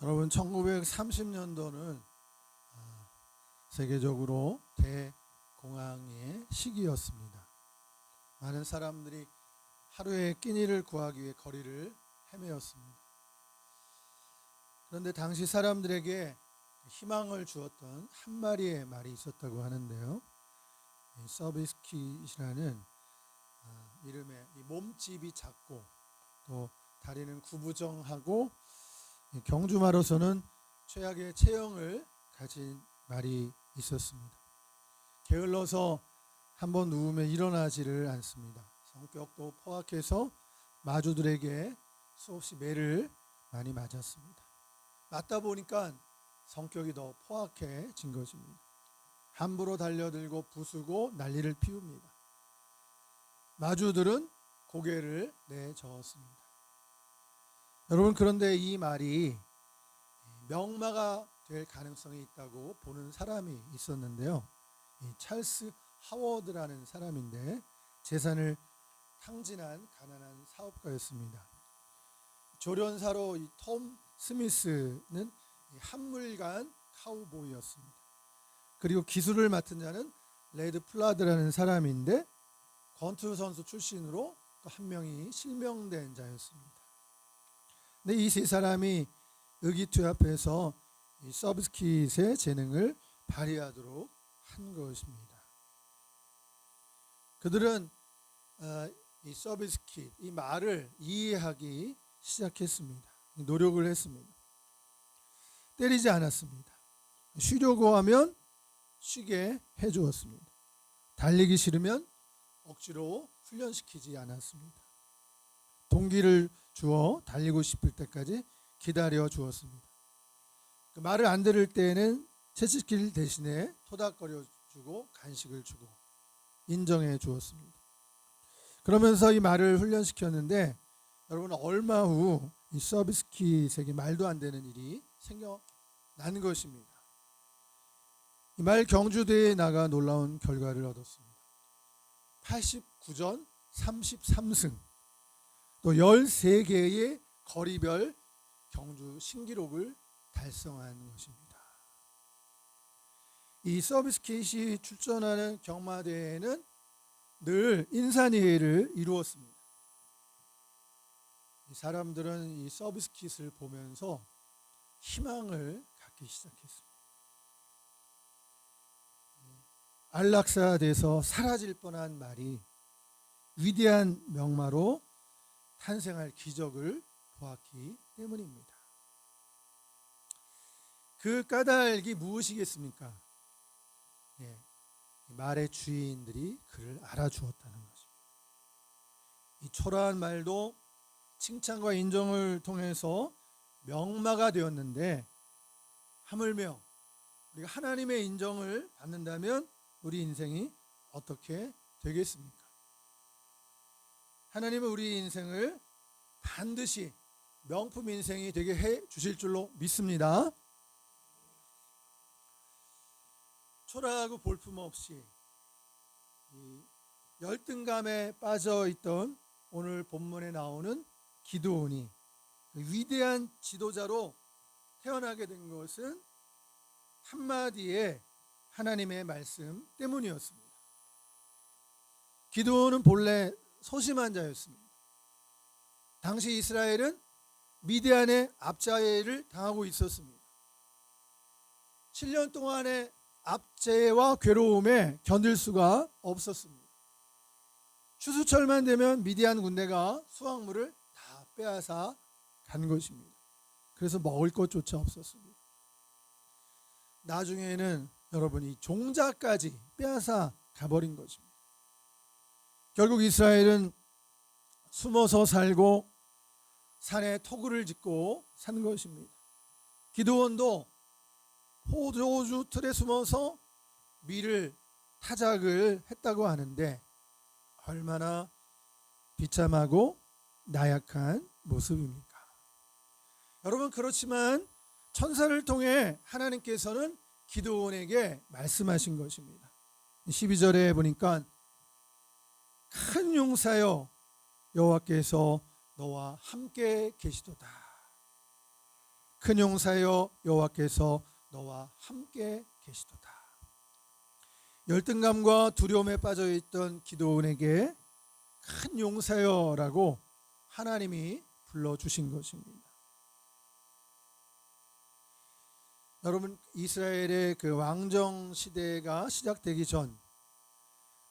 여러분 1930년도는 세계적으로 대공황의 시기였습니다. 많은 사람들이 하루의 끼니를 구하기 위해 거리를 헤매었습니다. 그런데 당시 사람들에게 희망을 주었던 한 마리의 말이 있었다고 하는데요. 서비스킷이라는 이름의 이 몸집이 작고 또 다리는 구부정하고 경주마로서는 최악의 체형을 가진 말이 있었습니다. 게을러서 한번 누우면 일어나지를 않습니다. 성격도 포악해서 마주들에게 수없이 매를 많이 맞았습니다. 맞다 보니까 성격이 더 포악해진 것입니다. 함부로 달려들고 부수고 난리를 피웁니다. 마주들은 고개를 내저었습니다. 여러분, 그런데 이 말이 명마가 될 가능성이 있다고 보는 사람이 있었는데요. 이 찰스 하워드라는 사람인데 재산을 탕진한 가난한 사업가였습니다. 조련사로 이 톰 스미스는 한물간 카우보이였습니다. 그리고 기술을 맡은 자는 레드 플라드라는 사람인데 권투 선수 출신으로 또 한 명이 실명된 자였습니다. 근데 이 세 사람이 의기투합해서 이 서비스킷의 재능을 발휘하도록 한 것입니다. 그들은 이 서비스킷, 이 말을 이해하기 시작했습니다. 노력을 했습니다. 때리지 않았습니다. 쉬려고 하면 쉬게 해주었습니다. 달리기 싫으면 억지로 훈련시키지 않았습니다. 동기를 주어 달리고 싶을 때까지 기다려 주었습니다. 그 말을 안 들을 때에는 채찍질 대신에 토닥거려 주고 간식을 주고 인정해 주었습니다. 그러면서 이 말을 훈련시켰는데 여러분, 얼마 후 이 서비스킷에게 말도 안 되는 일이 생겨난 것입니다. 이 말 경주대회에 나가 놀라운 결과를 얻었습니다. 89전 33승 또 13개의 거리별 경주 신기록을 달성한 것입니다. 이 서비스킷이 출전하는 경마대회는 늘 인산이해를 이루었습니다. 이 사람들은 이 서비스킷을 보면서 희망을 갖기 시작했습니다. 안락사돼서 사라질 뻔한 말이 위대한 명마로 탄생할 기적을 보았기 때문입니다. 그 까닭이 무엇이겠습니까? 말의 주인들이 그를 알아주었다는 것입니다. 이 초라한 말도 칭찬과 인정을 통해서 명마가 되었는데, 하물며 우리가 하나님의 인정을 받는다면 우리 인생이 어떻게 되겠습니까? 하나님은 우리 인생을 반드시 명품 인생이 되게 해 주실 줄로 믿습니다. 초라하고 볼품없이 열등감에 빠져 있던 오늘 본문에 나오는 기드온이 위대한 지도자로 태어나게 된 것은 한마디의 하나님의 말씀 때문이었습니다. 기드온은 본래 소심한 자였습니다. 당시 이스라엘은 미디안의 압제를 당하고 있었습니다. 7년 동안의 압제와 괴로움에 견딜 수가 없었습니다. 추수철만 되면 미디안 군대가 수확물을 다 빼앗아 간 것입니다. 그래서 먹을 것조차 없었습니다. 나중에는 여러분이 종자까지 빼앗아 가버린 것입니다. 결국 이스라엘은 숨어서 살고 산에 토굴을 짓고 산 것입니다. 기드온도 포도주 틀에 숨어서 밀을 타작을 했다고 하는데 얼마나 비참하고 나약한 모습입니까? 여러분, 그렇지만 천사를 통해 하나님께서는 기드온에게 말씀하신 것입니다. 12절에 보니까 큰 용사여 여호와께서 너와 함께 계시도다. 큰 용사여 여호와께서 너와 함께 계시도다. 열등감과 두려움에 빠져있던 기드온에게 큰 용사여라고 하나님이 불러주신 것입니다. 여러분, 이스라엘의 그 왕정 시대가 시작되기 전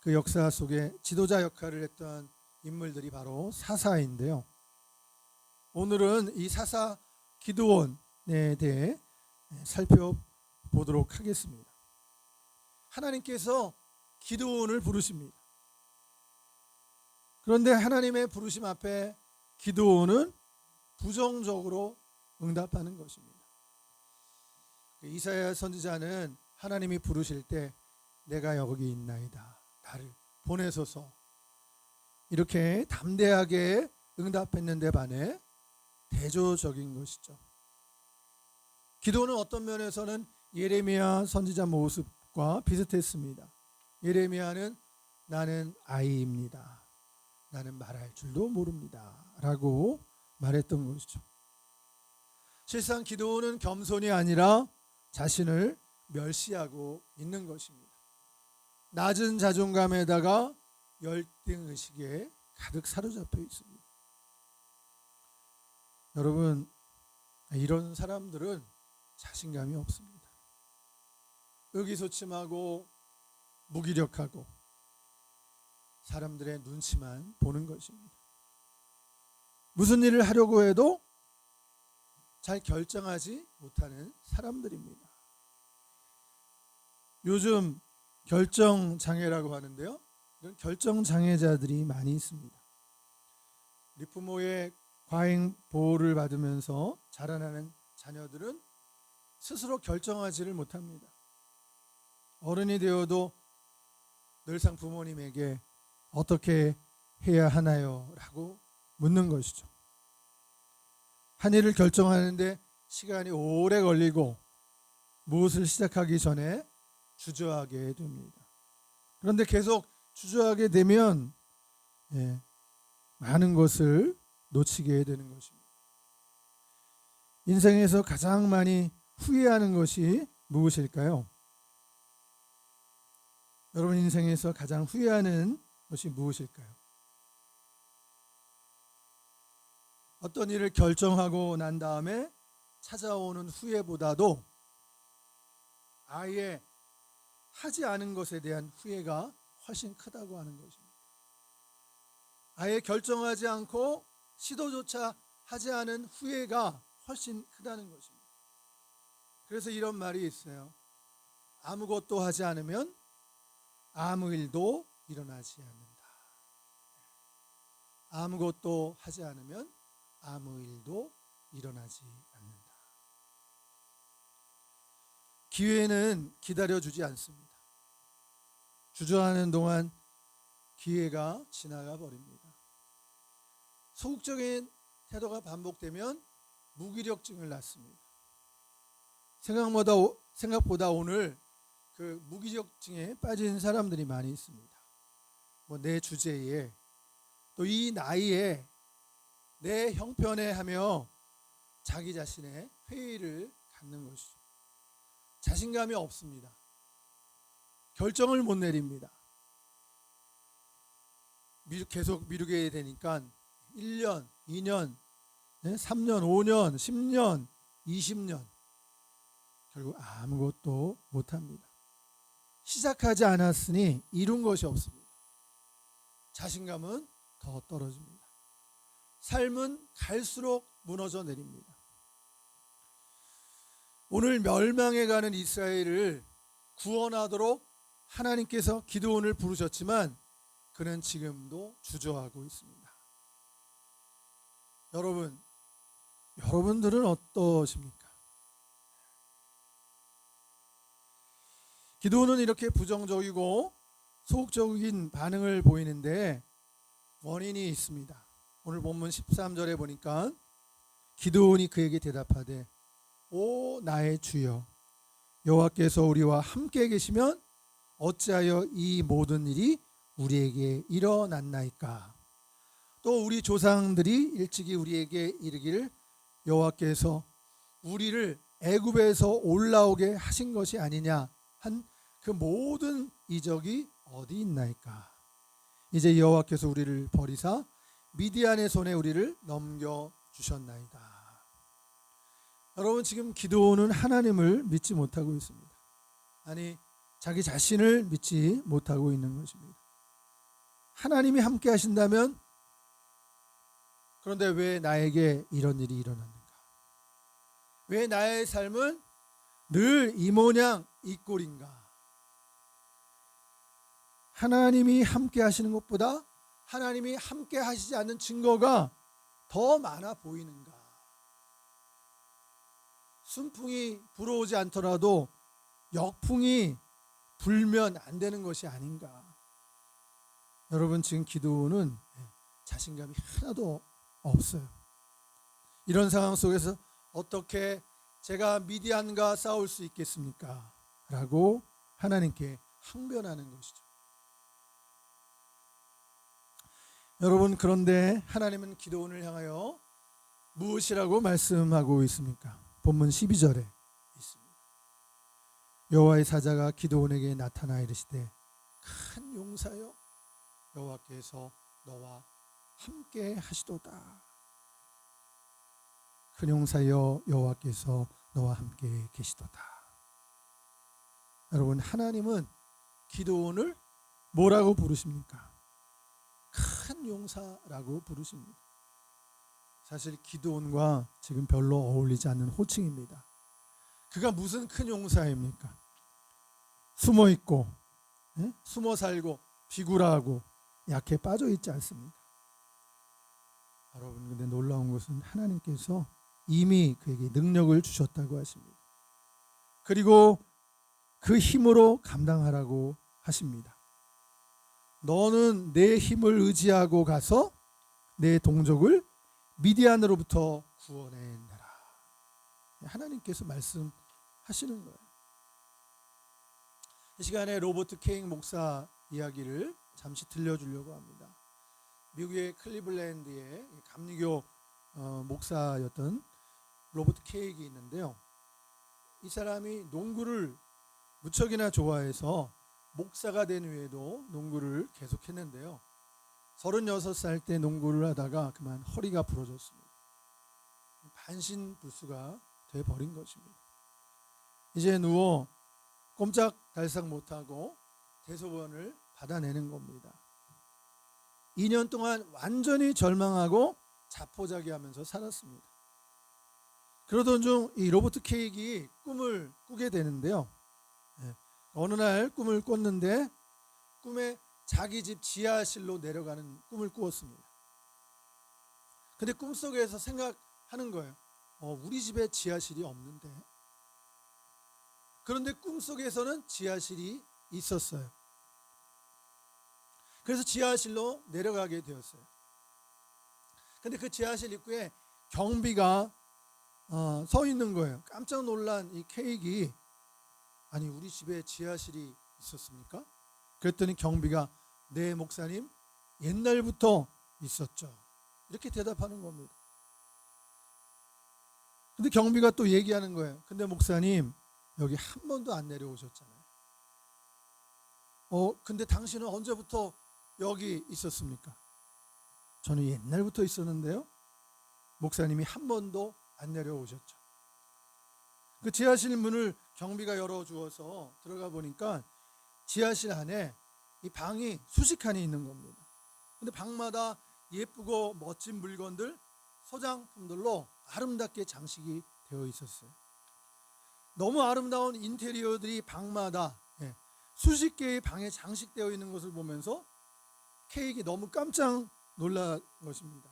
그 역사 속에 지도자 역할을 했던 인물들이 바로 사사인데요. 오늘은 이 사사 기드온에 대해 살펴보도록 하겠습니다. 하나님께서 기드온을 부르십니다. 그런데 하나님의 부르심 앞에 기드온은 부정적으로 응답하는 것입니다. 이사야 선지자는 하나님이 부르실 때 내가 여기 있나이다, 나를 보내소서, 이렇게 담대하게 응답했는데 반해 대조적인 것이죠. 기도는 어떤 면에서는 예레미야 선지자 모습과 비슷했습니다. 예레미야는 나는 아이입니다, 나는 말할 줄도 모릅니다 라고 말했던 것이죠. 실상 기도는 겸손이 아니라 자신을 멸시하고 있는 것입니다. 낮은 자존감에다가 열등의식에 가득 사로잡혀 있습니다. 여러분, 이런 사람들은 자신감이 없습니다. 의기소침하고 무기력하고 사람들의 눈치만 보는 것입니다. 무슨 일을 하려고 해도 잘 결정하지 못하는 사람들입니다. 요즘 결정장애라고 하는데요, 이런 결정장애자들이 많이 있습니다. 우리 부모의 과잉 보호를 받으면서 자라나는 자녀들은 스스로 결정하지를 못합니다. 어른이 되어도 늘상 부모님에게 어떻게 해야 하나요? 라고 묻는 것이죠. 한 일을 결정하는데 시간이 오래 걸리고 무엇을 시작하기 전에 주저하게 됩니다. 그런데 계속 주저하게 되면 많은 것을 놓치게 되는 것입니다. 인생에서 가장 많이 후회하는 것이 무엇일까요? 여러분 인생에서 가장 후회하는 것이 무엇일까요? 어떤 일을 결정하고 난 다음에 찾아오는 후회보다도 아예 하지 않은 것에 대한 후회가 훨씬 크다고 하는 것입니다. 아예 결정하지 않고 시도조차 하지 않은 후회가 훨씬 크다는 것입니다. 그래서 이런 말이 있어요. 아무것도 하지 않으면 아무 일도 일어나지 않는다. 아무것도 하지 않으면 아무 일도 일어나지 않는다. 기회는 기다려주지 않습니다. 주저하는 동안 기회가 지나가 버립니다. 소극적인 태도가 반복되면 무기력증을 낳습니다. 생각보다 오늘 그 무기력증에 빠진 사람들이 많이 있습니다. 내 주제에 또 이 나이에 내 형편에 하며 자기 자신의 회의를 갖는 것이죠. 자신감이 없습니다. 결정을 못 내립니다. 계속 미루게 되니까 1년, 2년, 3년, 5년, 10년, 20년 결국 아무것도 못합니다. 시작하지 않았으니 이룬 것이 없습니다. 자신감은 더 떨어집니다. 삶은 갈수록 무너져 내립니다. 오늘 멸망해 가는 이스라엘을 구원하도록 하나님께서 기드온을 부르셨지만 그는 지금도 주저하고 있습니다. 여러분들은 어떠십니까? 기드온은 이렇게 부정적이고 소극적인 반응을 보이는데 원인이 있습니다. 오늘 본문 13절에 보니까 기드온이 그에게 대답하되 오 나의 주여 여호와께서 우리와 함께 계시면 어찌하여 이 모든 일이 우리에게 일어났나이까. 또 우리 조상들이 일찍이 우리에게 이르기를 여호와께서 우리를 애굽에서 올라오게 하신 것이 아니냐 한 그 모든 이적이 어디 있나이까. 이제 여호와께서 우리를 버리사 미디안의 손에 우리를 넘겨 주셨나이다. 여러분, 지금 기드온은 하나님을 믿지 못하고 있습니다. 아니, 자기 자신을 믿지 못하고 있는 것입니다. 하나님이 함께 하신다면, 그런데 왜 나에게 이런 일이 일어났는가? 왜 나의 삶은 늘 이 모양 이 꼴인가? 하나님이 함께 하시는 것보다 하나님이 함께 하시지 않는 증거가 더 많아 보이는가? 순풍이 불어오지 않더라도 역풍이 불면 안 되는 것이 아닌가? 여러분, 지금 기드온은 자신감이 하나도 없어요. 이런 상황 속에서 어떻게 제가 미디안과 싸울 수 있겠습니까? 라고 하나님께 항변하는 것이죠. 여러분, 그런데 하나님은 기드온을 향하여 무엇이라고 말씀하고 있습니까? 본문 12절에 있습니다. 여호와의 사자가 기드온에게 나타나 이르시되 큰 용사여 여호와께서 너와 함께 하시도다. 큰 용사여 여호와께서 너와 함께 계시도다. 여러분, 하나님은 기드온을 뭐라고 부르십니까? 큰 용사라고 부르십니다. 사실 기드온과 지금 별로 어울리지 않는 호칭입니다. 그가 무슨 큰 용사입니까? 숨어 있고, 숨어 살고, 비굴하고 약해 빠져 있지 않습니까? 여러분, 근데 놀라운 것은 하나님께서 이미 그에게 능력을 주셨다고 하십니다. 그리고 그 힘으로 감당하라고 하십니다. 너는 내 힘을 의지하고 가서 내 동족을 미디안으로부터 구원해내라. 하나님께서 말씀하시는 거예요. 이 시간에 로버트 케이크 목사 이야기를 잠시 들려주려고 합니다. 미국의 클리블랜드의 감리교 목사였던 로버트 케이크 있는데요. 이 사람이 농구를 무척이나 좋아해서 목사가 된 후에도 농구를 계속했는데요. 36살 때 농구를 하다가 그만 허리가 부러졌습니다. 반신불수가 돼버린 것입니다. 이제 누워 꼼짝달싹 못하고 대소변을 받아내는 겁니다. 2년 동안 완전히 절망하고 자포자기하면서 살았습니다. 그러던 중 이 로버트 케이크가 꿈을 꾸게 되는데요. 어느 날 꿈을 꿨는데 꿈에 자기 집 지하실로 내려가는 꿈을 꾸었습니다. 근데 꿈속에서 생각하는 거예요. 우리 집에 지하실이 없는데. 그런데 꿈속에서는 지하실이 있었어요. 그래서 지하실로 내려가게 되었어요. 근데 그 지하실 입구에 경비가 서 있는 거예요. 깜짝 놀란 이 케이크가 아니, 우리 집에 지하실이 있었습니까? 그랬더니 경비가 네, 목사님, 옛날부터 있었죠. 이렇게 대답하는 겁니다. 근데 경비가 또 얘기하는 거예요. 근데 목사님, 여기 한 번도 안 내려오셨잖아요. 근데 당신은 언제부터 여기 있었습니까? 저는 옛날부터 있었는데요. 목사님이 한 번도 안 내려오셨죠. 그 지하실 문을 경비가 열어주어서 들어가 보니까 지하실 안에 이 방이 수십 칸이 있는 겁니다. 근데 방마다 예쁘고 멋진 물건들, 소장품들로 아름답게 장식이 되어 있었어요. 너무 아름다운 인테리어들이 방마다 수십 개의 방에 장식되어 있는 것을 보면서 케이크가 너무 깜짝 놀란 것입니다.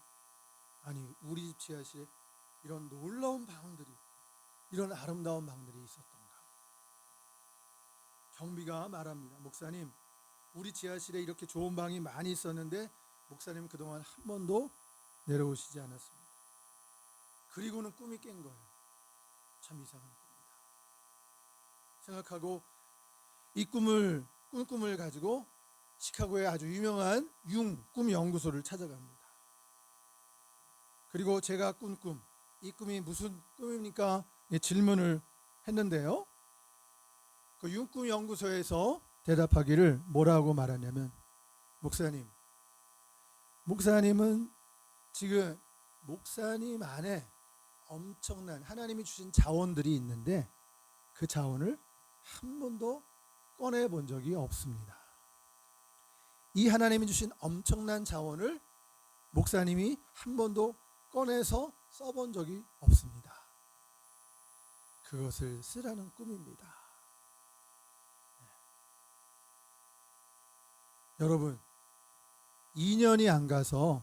아니, 우리 집 지하실에 이런 놀라운 방들이, 이런 아름다운 방들이 있었던가. 경비가 말합니다. 목사님, 우리 지하실에 이렇게 좋은 방이 많이 있었는데 목사님 그동안 한 번도 내려오시지 않았습니다. 그리고는 꿈이 깬 거예요. 참 이상한 꿈이다 생각하고 이 꿈을 꾼 꿈을 가지고 시카고의 아주 유명한 꿈 연구소를 찾아갑니다. 그리고 제가 꾼 꿈, 이 꿈이 무슨 꿈입니까? 질문을 했는데요. 그 육군연구소에서 대답하기를 뭐라고 말하냐면, 목사님은 지금 목사님 안에 엄청난 하나님이 주신 자원들이 있는데 그 자원을 한 번도 꺼내 본 적이 없습니다. 이 하나님이 주신 엄청난 자원을 목사님이 한 번도 꺼내서 써본 적이 없습니다. 그것을 쓰라는 꿈입니다. 여러분, 2년이 안 가서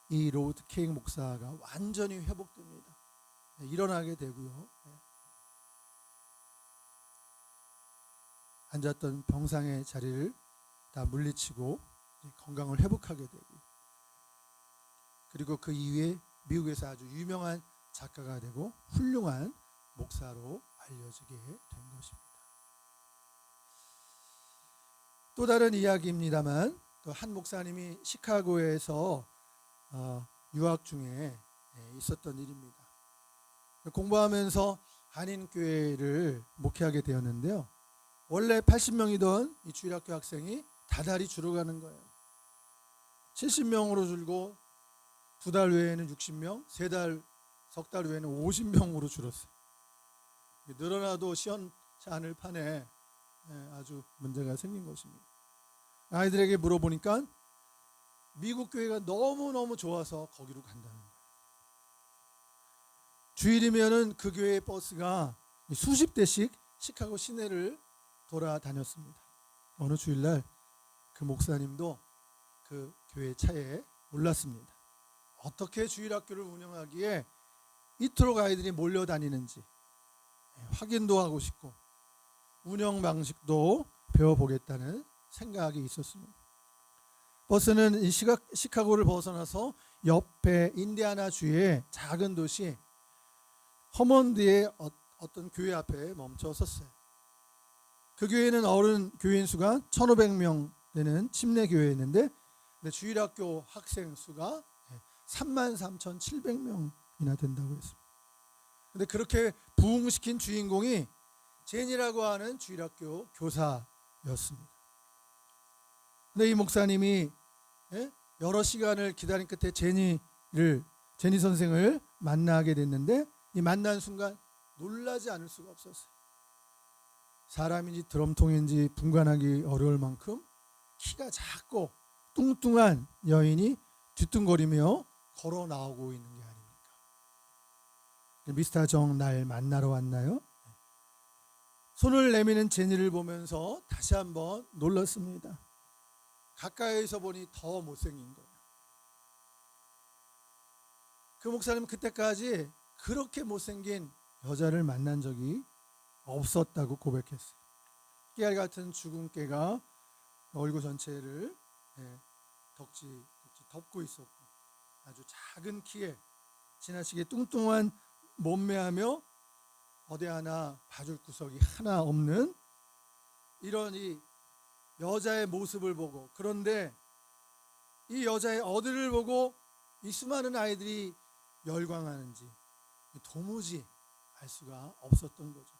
이 로버트 케이크 목사가 완전히 회복됩니다. 일어나게 되고요. 앉았던 병상의 자리를 다 물리치고 건강을 회복하게 되고, 그리고 그 이후에 미국에서 아주 유명한 작가가 되고 훌륭한 목사로 알려지게 된 것입니다. 또 다른 이야기입니다만, 또 한 목사님이 시카고에서 유학 중에 있었던 일입니다. 공부하면서 한인교회를 목회하게 되었는데요. 원래 80명이던 이 주일학교 학생이 다달이 줄어가는 거예요. 70명으로 줄고 2달 후에는 60명, 석 달 후에는 50명으로 줄었어요. 늘어나도 시원치 않을 판에 아주 문제가 생긴 것입니다. 아이들에게 물어보니까 미국 교회가 너무너무 좋아서 거기로 간다는 거예요. 주일이면은 그 교회의 버스가 수십 대씩 시카고 시내를 돌아다녔습니다. 어느 주일날 그 목사님도 그 교회 차에 올랐습니다. 어떻게 주일학교를 운영하기에 이토록 아이들이 몰려다니는지 확인도 하고 싶고 운영 방식도 배워보겠다는 생각이 있었습니다. 버스는 이 시카고를 벗어나서 옆에 인디아나주의 작은 도시 허먼드의 어떤 교회 앞에 멈춰 섰어요. 그 교회는 어른 교인 수가 1,500명 되는 침례 교회였는데 주일학교 학생 수가 33,700명이나 된다고 했습니다. 근데 그렇게 부흥시킨 주인공이 제니라고 하는 주일학교 교사였습니다. 근데 이 목사님이 여러 시간을 기다린 끝에 제니 선생을 만나게 됐는데, 이 만난 순간 놀라지 않을 수가 없었어요. 사람인지 드럼통인지 분간하기 어려울 만큼 키가 작고 뚱뚱한 여인이 뒤뚱거리며 걸어 나오고 있는 게 아닙니까? 미스터 정 날 만나러 왔나요? 손을 내미는 제니를 보면서 다시 한번 놀랐습니다. 가까이에서 보니 더 못생긴 거예요. 그 목사님은 그때까지 그렇게 못생긴 여자를 만난 적이 없었다고 고백했어요. 깨알 같은 죽은 깨가 얼굴 전체를 덕지 덮고 있었고, 아주 작은 키에 지나치게 뚱뚱한 몸매하며 어디 하나 봐줄 구석이 하나 없는 이런 이 여자의 모습을 보고, 그런데 이 여자의 어디를 보고 이 수많은 아이들이 열광하는지 도무지 알 수가 없었던 거죠.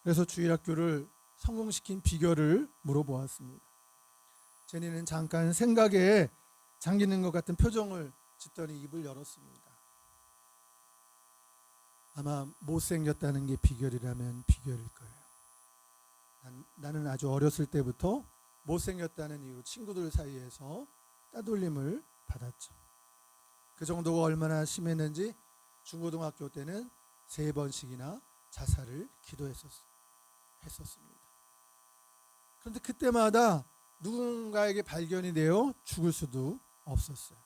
그래서 주일학교를 성공시킨 비결을 물어보았습니다. 제니는 잠깐 생각에 잠기는 것 같은 표정을 짓더니 입을 열었습니다. 아마 못생겼다는 게 비결이라면 비결일 거예요. 나는 아주 어렸을 때부터 못생겼다는 이유로 친구들 사이에서 따돌림을 받았죠. 그 정도가 얼마나 심했는지 중고등학교 때는 3번씩이나 자살을 기도했었습니다. 그런데 그때마다 누군가에게 발견이 되어 죽을 수도 없었어요.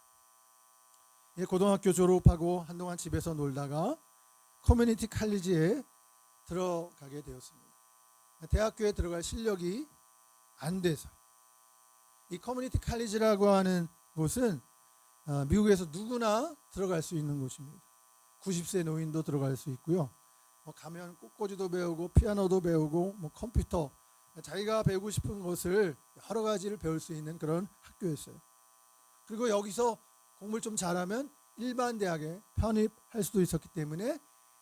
고등학교 졸업하고 한동안 집에서 놀다가 커뮤니티 칼리지에 들어가게 되었습니다. 대학교에 들어갈 실력이 안 돼서. 이 커뮤니티 칼리지라고 하는 곳은 미국에서 누구나 들어갈 수 있는 곳입니다. 90세 노인도 들어갈 수 있고요. 가면 꽃꽂이도 배우고 피아노도 배우고 컴퓨터, 자기가 배우고 싶은 것을 여러 가지를 배울 수 있는 그런 학교였어요. 그리고 여기서 공부를 좀 잘하면 일반 대학에 편입할 수도 있었기 때문에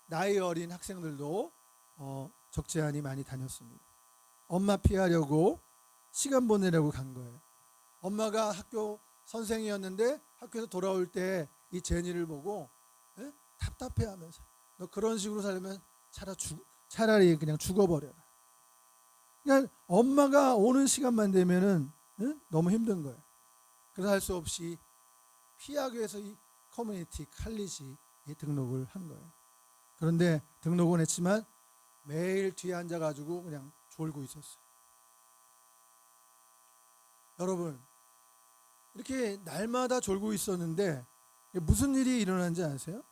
나이 어린 학생들도 적지 않이 많이 다녔습니다. 엄마 피하려고 시간 보내려고 간 거예요. 엄마가 학교 선생이었는데 학교에서 돌아올 때 이 제니를 보고 답답해하면서 너 그런 식으로 살면 차라리 그냥 죽어버려라. 그러니까 엄마가 오는 시간만 되면은 너무 힘든 거예요. 그래서 할 수 없이 피하기 위해서 이 커뮤니티 칼리지 등록을 한 거예요. 그런데 등록은 했지만 매일 뒤에 앉아가지고 그냥 졸고 있었어요. 여러분, 이렇게 날마다 졸고 있었는데 무슨 일이 일어난지 아세요?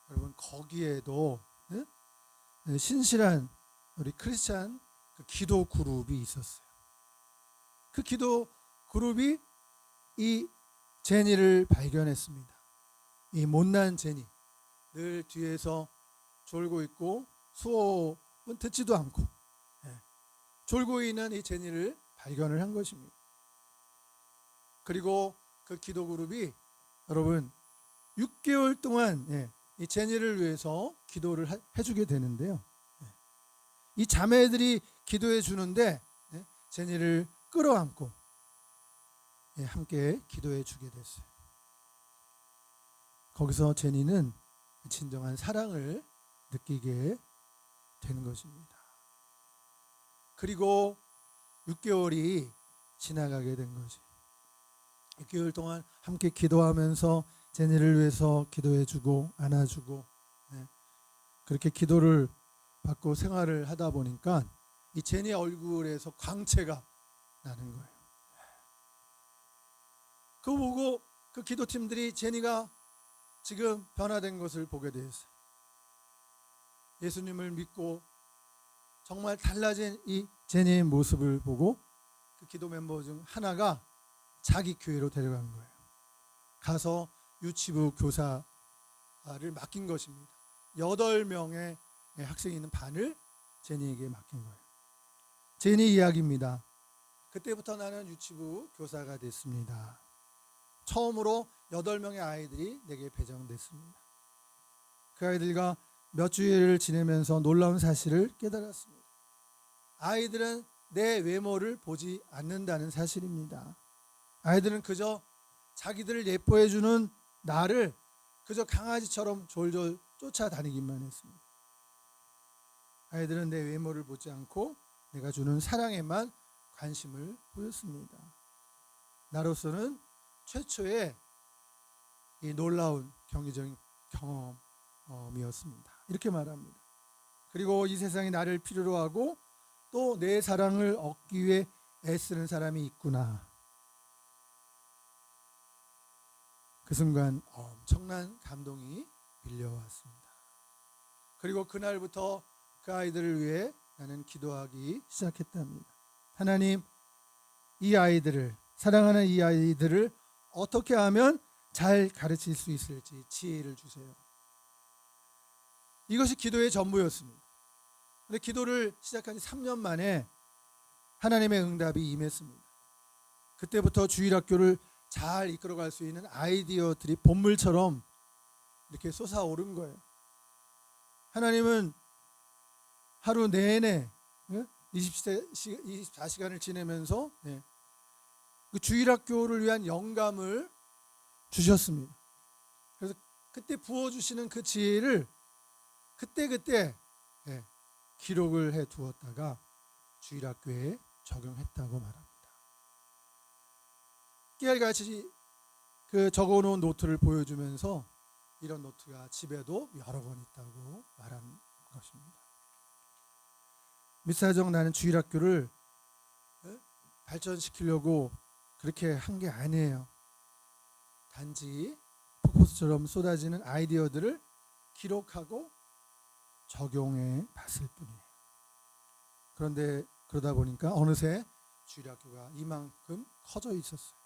여러분, 거기에도 신실한 우리 크리스찬 그 기도 그룹이 있었어요. 그 기도 그룹이 이 제니를 발견했습니다. 이 못난 제니, 늘 뒤에서 졸고 있고 수업은 듣지도 않고 졸고 있는 이 제니를 발견을 한 것입니다. 그리고 그 기도 그룹이 여러분 6개월 동안 이 제니를 위해서 기도를 해주게 되는데요. 이 자매들이 기도해 주는데 제니를 끌어안고 함께 기도해 주게 됐어요. 거기서 제니는 진정한 사랑을 느끼게 되는 것입니다. 그리고 6개월이 지나가게 된 거죠. 6개월 동안 함께 기도하면서 제니를 위해서 기도해주고 안아주고 그렇게 기도를 받고 생활을 하다 보니까 이 제니 얼굴에서 광채가 나는 거예요. 그거 보고 그 기도팀들이 제니가 지금 변화된 것을 보게 되었어요. 예수님을 믿고 정말 달라진 이 제니의 모습을 보고 그 기도 멤버 중 하나가 자기 교회로 데려간 거예요. 가서 유치부 교사를 맡긴 것입니다. 8명의 학생이 있는 반을 제니에게 맡긴 거예요. 제니 이야기입니다. 그때부터 나는 유치부 교사가 됐습니다. 처음으로 8명의 아이들이 내게 배정됐습니다. 그 아이들과 몇 주일을 지내면서 놀라운 사실을 깨달았습니다. 아이들은 내 외모를 보지 않는다는 사실입니다. 아이들은 그저 자기들을 예뻐해주는 나를 그저 강아지처럼 졸졸 쫓아다니기만 했습니다. 아이들은 내 외모를 보지 않고 내가 주는 사랑에만 관심을 보였습니다. 나로서는 최초의 이 놀라운 경이적인 경험이었습니다. 이렇게 말합니다. 그리고 이 세상이 나를 필요로 하고 또 내 사랑을 얻기 위해 애쓰는 사람이 있구나. 그 순간 엄청난 감동이 밀려왔습니다. 그리고 그날부터 그 아이들을 위해 나는 기도하기 시작했답니다. 하나님, 이 아이들을 사랑하는 이 아이들을 어떻게 하면 잘 가르칠 수 있을지 지혜를 주세요. 이것이 기도의 전부였습니다. 그런데 기도를 시작한 지 3년 만에 하나님의 응답이 임했습니다. 그때부터 주일학교를 잘 이끌어갈 수 있는 아이디어들이 본물처럼 이렇게 솟아오른 거예요. 하나님은 하루 내내 24시간을 지내면서 그 주일학교를 위한 영감을 주셨습니다. 그래서 그때 부어주시는 그 지혜를 그때 기록을 해 두었다가 주일학교에 적용했다고 말합니다. 깨알같이 그 적어놓은 노트를 보여주면서 이런 노트가 집에도 여러 권 있다고 말한 것입니다. 미사정 나는 주일학교를 발전시키려고 그렇게 한 게 아니에요. 단지 폭포수처럼 쏟아지는 아이디어들을 기록하고 적용해 봤을 뿐이에요. 그런데 그러다 보니까 어느새 주일학교가 이만큼 커져 있었어요.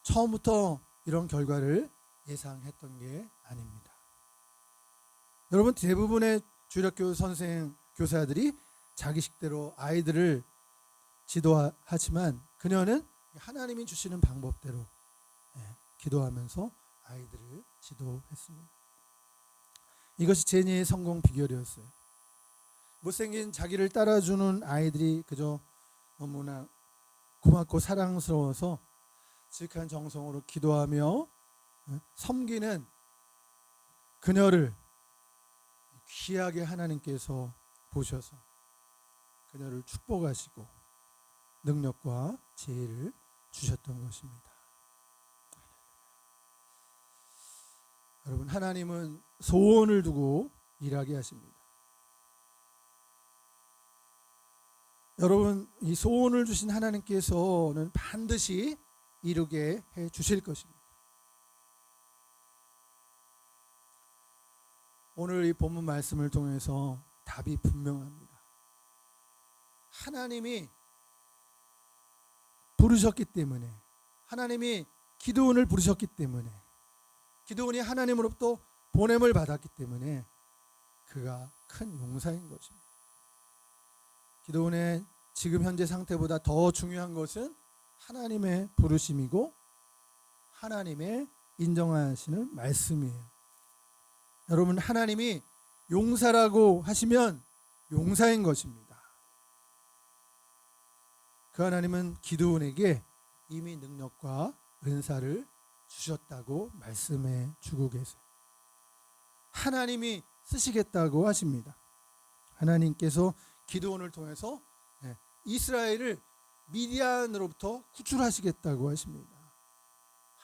처음부터 이런 결과를 예상했던 게 아닙니다. 여러분, 대부분의 주일학교 선생 교사들이 자기 식대로 아이들을 지도하지만 그녀는 하나님이 주시는 방법대로 기도하면서 아이들을 지도했습니다. 이것이 제니의 성공 비결이었어요. 못생긴 자기를 따라주는 아이들이 그저 너무나 고맙고 사랑스러워서 지극한 정성으로 기도하며 섬기는 그녀를 귀하게 하나님께서 보셔서 그녀를 축복하시고 능력과 지혜를 주셨던 것입니다. 여러분, 하나님은 소원을 두고 일하게 하십니다. 여러분, 이 소원을 주신 하나님께서는 반드시 이루게 해 주실 것입니다. 오늘 이 본문 말씀을 통해서 답이 분명합니다. 하나님이 부르셨기 때문에, 하나님이 기드온을 부르셨기 때문에, 기드온이 하나님으로부터 보냄을 받았기 때문에 그가 큰 용사인 것입니다. 기드온의 지금 현재 상태보다 더 중요한 것은 하나님의 부르심이고 하나님의 인정하시는 말씀이에요. 여러분, 하나님이 용사라고 하시면 용사인 것입니다. 그 하나님은 기드온에게 이미 능력과 은사를 주셨다고 말씀해 주고 계세요. 하나님이 쓰시겠다고 하십니다. 하나님께서 기드온을 통해서 이스라엘을 미디안으로부터 구출하시겠다고 하십니다.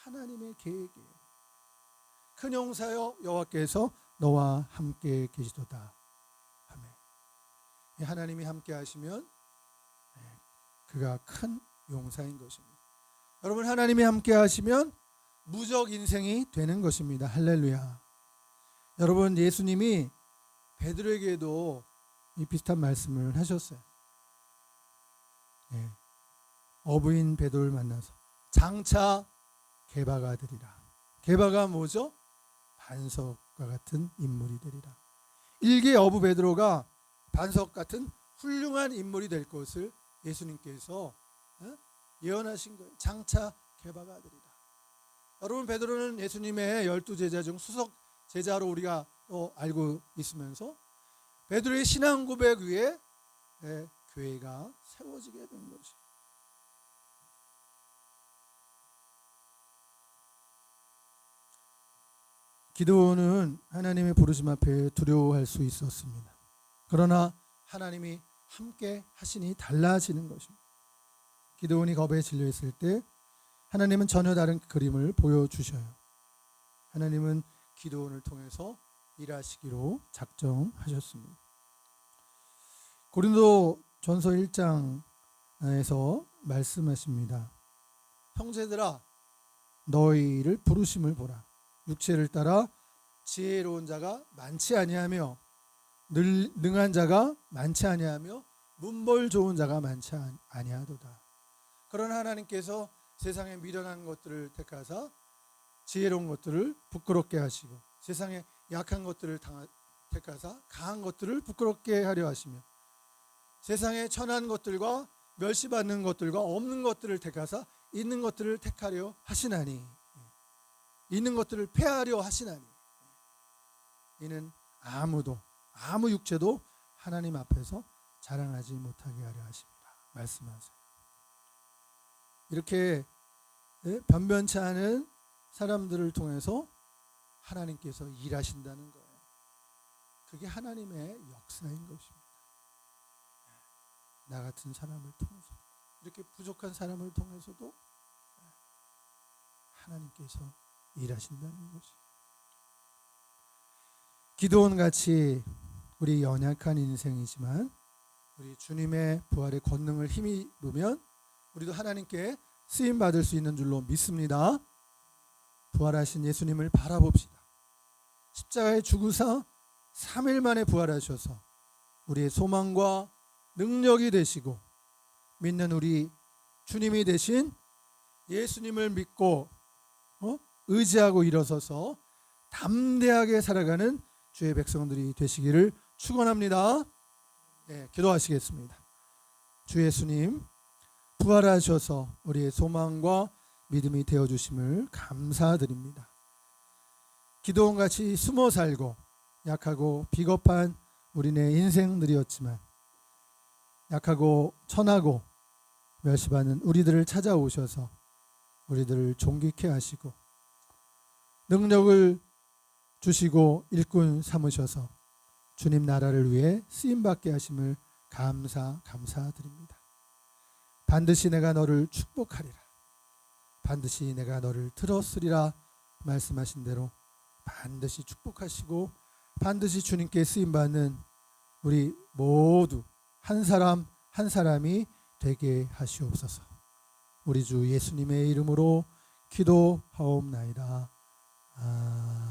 하나님의 계획이에요. 큰 용사여 여호와께서 너와 함께 계시도다. 아멘. 하나님이 함께 하시면 그가 큰 용사인 것입니다. 여러분, 하나님이 함께 하시면 무적 인생이 되는 것입니다. 할렐루야. 여러분, 예수님이 베드로에게도 이 비슷한 말씀을 하셨어요. 어부인 베드로를 만나서 장차 게바가 되리라. 게바가 뭐죠? 반석과 같은 인물이 되리라. 일개 어부 베드로가 반석 같은 훌륭한 인물이 될 것을 예수님께서 예언하신 거예요. 장차 게바가 되리라. 여러분, 베드로는 예수님의 12제자 중 수석 제자로 우리가 알고 있으면서 베드로의 신앙 고백 위에 교회가 세워지게 된 것이. 기드온은 하나님의 부르심 앞에 두려워할 수 있었습니다. 그러나 하나님이 함께 하시니 달라지는 것입니다. 기드온이 겁에 질려 있을 때 하나님은 전혀 다른 그림을 보여주셔요. 하나님은 기드온을 통해서 일하시기로 작정하셨습니다. 고린도 전서 1장에서 말씀하십니다. 형제들아, 너희를 부르심을 보라. 육체를 따라 지혜로운 자가 많지 아니하며 능한 자가 많지 아니하며 문벌 좋은 자가 많지 아니하도다. 그러나 하나님께서 세상에 미련한 것들을 택하사 지혜로운 것들을 부끄럽게 하시고 세상에 약한 것들을 택하사 강한 것들을 부끄럽게 하려 하시며 세상에 천한 것들과 멸시받는 것들과 없는 것들을 택하사 있는 것들을 택하려 하시나니, 있는 것들을 폐하려 하시나니, 이는 아무 육체도 하나님 앞에서 자랑하지 못하게 하려 하십니다. 말씀하세요. 이렇게 변변치 않은 사람들을 통해서 하나님께서 일하신다는 거예요. 그게 하나님의 역사인 것입니다. 나 같은 사람을 통해서, 이렇게 부족한 사람을 통해서도 하나님께서 일하신다는 것이. 기드온같이 우리 연약한 인생이지만 우리 주님의 부활의 권능을 힘입으면 우리도 하나님께 쓰임 받을 수 있는 줄로 믿습니다. 부활하신 예수님을 바라봅시다. 십자가에 죽으사 3일 만에 부활하셔서 우리의 소망과 능력이 되시고 믿는 우리 주님이 되신 예수님을 믿고 의지하고 일어서서 담대하게 살아가는 주의 백성들이 되시기를 축원합니다. 기도하시겠습니다. 주 예수님, 부활하셔서 우리의 소망과 믿음이 되어주심을 감사드립니다. 기도원같이 숨어 살고 약하고 비겁한 우리네 인생들이었지만 약하고 천하고 멸시받는 우리들을 찾아오셔서 우리들을 존귀케 하시고 능력을 주시고 일꾼 삼으셔서 주님 나라를 위해 쓰임받게 하심을 감사드립니다. 반드시 내가 너를 축복하리라. 반드시 내가 너를 들었으리라 말씀하신 대로 반드시 축복하시고 반드시 주님께 쓰임받는 우리 모두 한 사람 한 사람이 되게 하시옵소서. 우리 주 예수님의 이름으로 기도하옵나이다. 아멘.